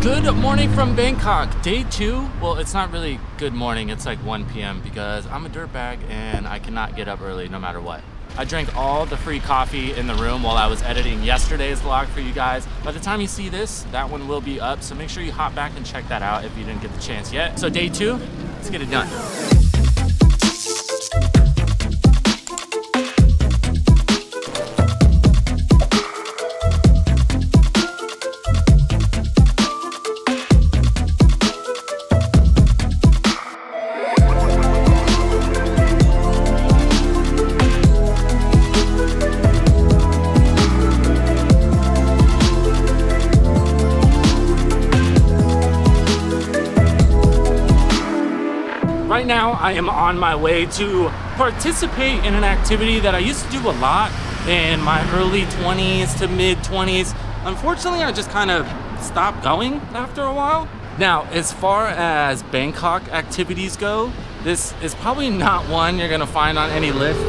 Good morning from Bangkok. Day 2. Well, it's not really good morning. It's like 1 p.m. because I'm a dirtbag and I cannot get up early no matter what. I drank all the free coffee in the room while I was editing yesterday's vlog for you guys. By the time you see this, that one will be up. So make sure you hop back and check that out if you didn't get the chance yet. So day 2, let's get it done. Right now, I am on my way to participate in an activity that I used to do a lot in my early 20s to mid 20s. Unfortunately, I just kind of stopped going after a while. Now, as far as Bangkok activities go, this is probably not one you're gonna find on any list.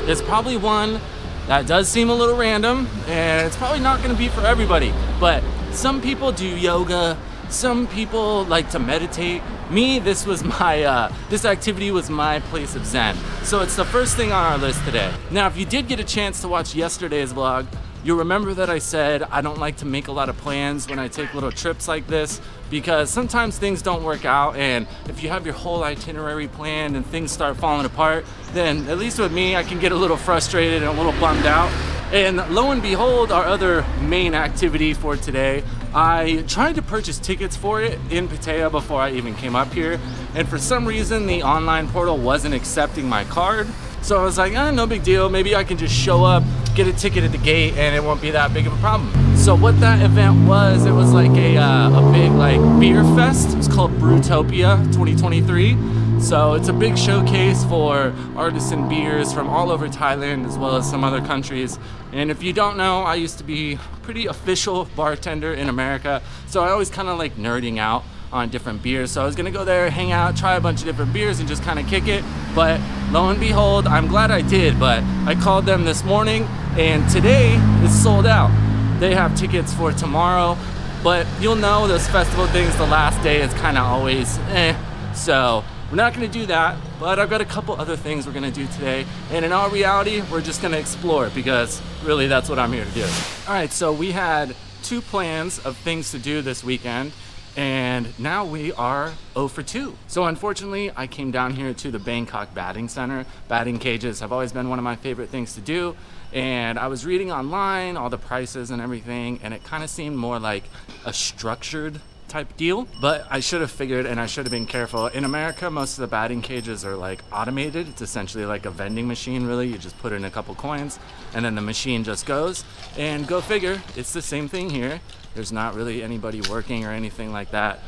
It's probably one that does seem a little random, and it's probably not gonna be for everybody. But some people do yoga, some people like to meditate. Me, this was my, this activity was my place of zen. So it's the first thing on our list today. Now, if you did get a chance to watch yesterday's vlog, you'll remember that I said I don't like to make a lot of plans when I take little trips like this because sometimes things don't work out, and if you have your whole itinerary planned and things start falling apart, then at least with me, I can get a little frustrated and a little bummed out. And lo and behold, our other main activity for today, I tried to purchase tickets for it in Pattaya before I even came up here, and for some reason the online portal wasn't accepting my card. So I was like, no big deal, maybe I can just show up, get a ticket at the gate, and it won't be that big of a problem. So what that event was, it was like a big like beer fest. It was called Brewtopia 2023. So it's a big showcase for artisan beers from all over Thailand as well as some other countries. And if you don't know, I used to be a pretty official bartender in America. So I always kind of like nerding out on different beers. So I was gonna go there, hang out, try a bunch of different beers and just kind of kick it. But lo and behold, I'm glad I did, but I called them this morning and today it's sold out. They have tickets for tomorrow, but you'll know those festival things, the last day is kind of always So we're not gonna do that, but I've got a couple other things we're gonna do today. And in all reality, we're just gonna explore because really that's what I'm here to do. All right, so we had 2 plans of things to do this weekend, and now we are 0 for 2. So unfortunately, I came down here to the Bangkok batting center. Batting cages have always been one of my favorite things to do. And I was reading online all the prices and everything, and it kind of seemed more like a structured type deal, but I should have figured and I should have been careful. In America, most of the batting cages are like automated. It's essentially like a vending machine, really. You just put in a couple coins and then the machine just goes. And go figure, it's the same thing here. There's not really anybody working or anything like that.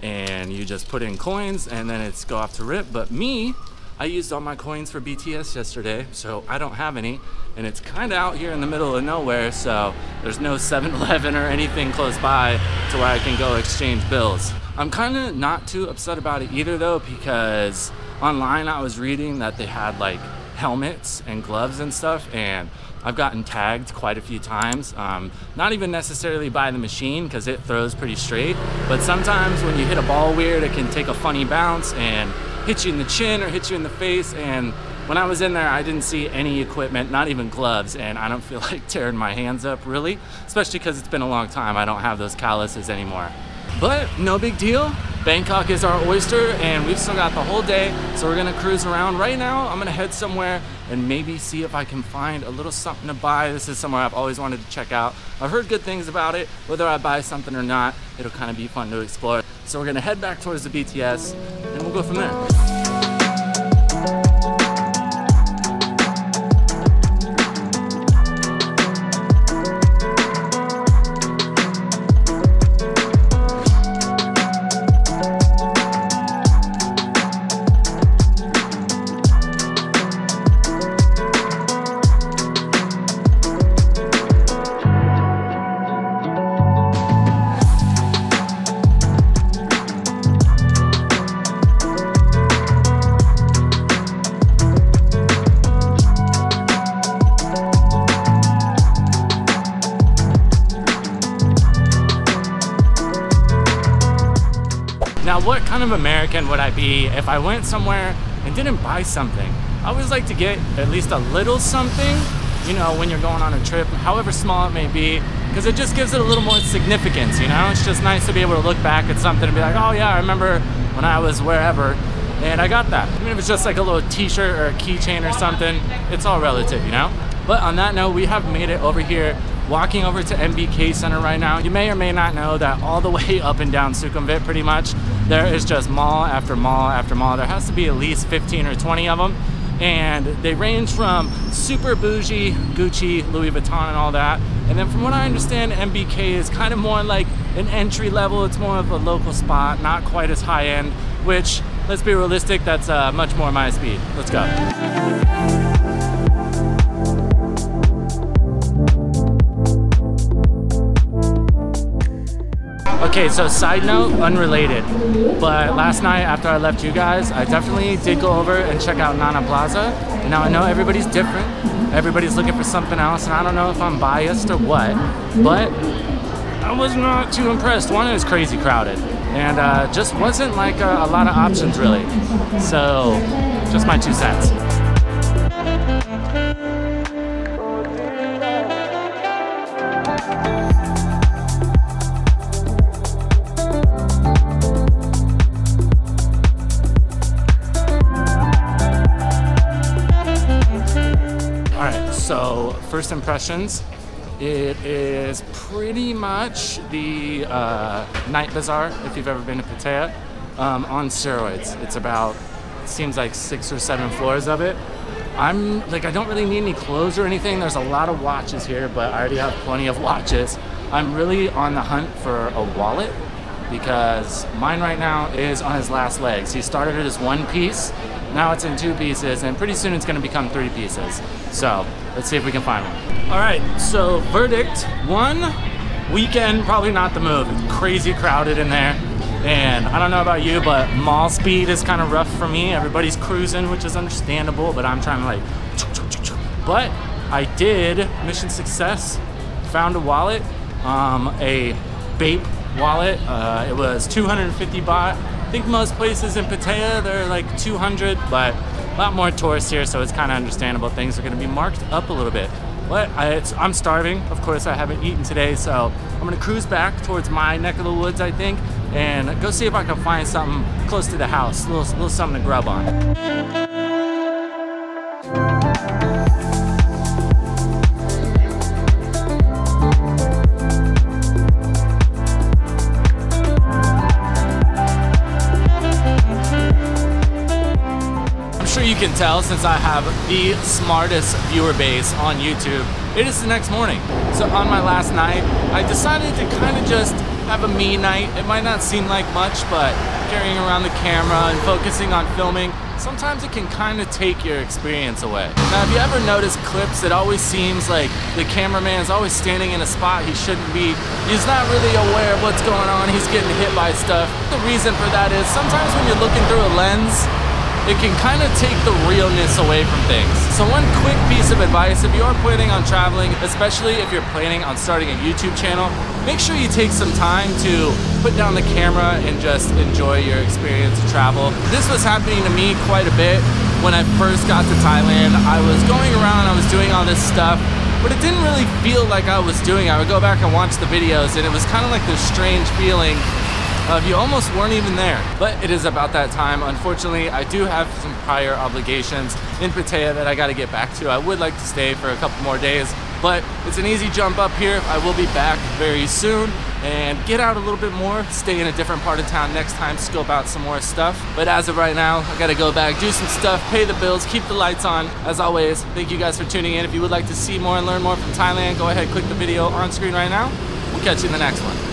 And you just put in coins and then it's go off to rip. But me, I used all my coins for BTS yesterday, so I don't have any. And it's kind of out here in the middle of nowhere, so there's no 7-Eleven or anything close by to where I can go exchange bills. I'm kind of not too upset about it either though, because online I was reading that they had like helmets and gloves and stuff, and I've gotten tagged quite a few times. Not even necessarily by the machine because it throws pretty straight, but sometimes when you hit a ball weird, it can take a funny bounce and hit you in the chin or hit you in the face. And when I was in there, I didn't see any equipment, not even gloves, and I don't feel like tearing my hands up really, especially because it's been a long time. I don't have those calluses anymore. But no big deal. Bangkok is our oyster and we've still got the whole day, so we're gonna cruise around. Right now, I'm gonna head somewhere and maybe see if I can find a little something to buy. This is somewhere I've always wanted to check out. I've heard good things about it. Whether I buy something or not, it'll kind of be fun to explore. So we're gonna head back towards the BTS and we'll go from there. Now, what kind of American would I be if I went somewhere and didn't buy something? I always like to get at least a little something, you know, when you're going on a trip, however small it may be, because it just gives it a little more significance, you know? It's just nice to be able to look back at something and be like, oh yeah, I remember when I was wherever, and I got that. Even if it's just like a little t-shirt or a keychain or something, it's all relative, you know? But on that note, we have made it over here, walking over to MBK Center right now. You may or may not know that all the way up and down Sukhumvit, pretty much, there is just mall after mall after mall. There has to be at least 15 or 20 of them. And they range from super bougie, Gucci, Louis Vuitton and all that. And then from what I understand, MBK is kind of more like an entry level. It's more of a local spot, not quite as high end, which, let's be realistic, that's much more my speed. Let's go. Okay, so side note, unrelated, but last night after I left you guys, I definitely did go over and check out Nana Plaza. And now I know everybody's different, everybody's looking for something else, and I don't know if I'm biased or what, but I was not too impressed. One, it was crazy crowded, and just wasn't like a lot of options really. So, just my 2 cents. So, first impressions, it is pretty much the night bazaar, if you've ever been to Pattaya, on steroids. It's about, it seems like 6 or 7 floors of it. I don't really need any clothes or anything. There's a lot of watches here, but I already have plenty of watches. I'm really on the hunt for a wallet because mine right now is on his last legs. He started it as 1 piece. Now it's in 2 pieces, and pretty soon it's gonna become 3 pieces. So, let's see if we can find one. All right, so verdict, 1, weekend, probably not the move. It's crazy crowded in there. And I don't know about you, but mall speed is kind of rough for me. Everybody's cruising, which is understandable, but I'm trying to like, but I did, mission success, found a wallet, a Bape wallet. It was 250 baht. I think most places in Pattaya, they're like 200, but a lot more tourists here, so it's kind of understandable. Things are gonna be marked up a little bit. But I'm starving. Of course, I haven't eaten today, so I'm gonna cruise back towards my neck of the woods, I think, and go see if I can find something close to the house, a little something to grub on. You can tell since I have the smartest viewer base on YouTube, it is the next morning. So on my last night, I decided to kind of just have a me night. It might not seem like much, but carrying around the camera and focusing on filming, sometimes it can kind of take your experience away. Now, if you ever notice clips, it always seems like the cameraman is always standing in a spot he shouldn't be. He's not really aware of what's going on. He's getting hit by stuff. The reason for that is sometimes when you're looking through a lens, it can kind of take the realness away from things. So one quick piece of advice, if you are planning on traveling, especially if you're planning on starting a YouTube channel, make sure you take some time to put down the camera and just enjoy your experience of travel. This was happening to me quite a bit when I first got to Thailand. I was going around, I was doing all this stuff, but it didn't really feel like I was doing it. I would go back and watch the videos, and it was kind of like this strange feeling of you almost weren't even there. But it is about that time. Unfortunately, I do have some prior obligations in Pattaya that I got to get back to. I would like to stay for a couple more days, but it's an easy jump up here. I will be back very soon and get out a little bit more, stay in a different part of town next time, scope out some more stuff. But as of right now, I gotta go back, do some stuff, pay the bills, keep the lights on. As always, thank you guys for tuning in. If you would like to see more and learn more from Thailand, go ahead, click the video on screen right now. We'll catch you in the next one.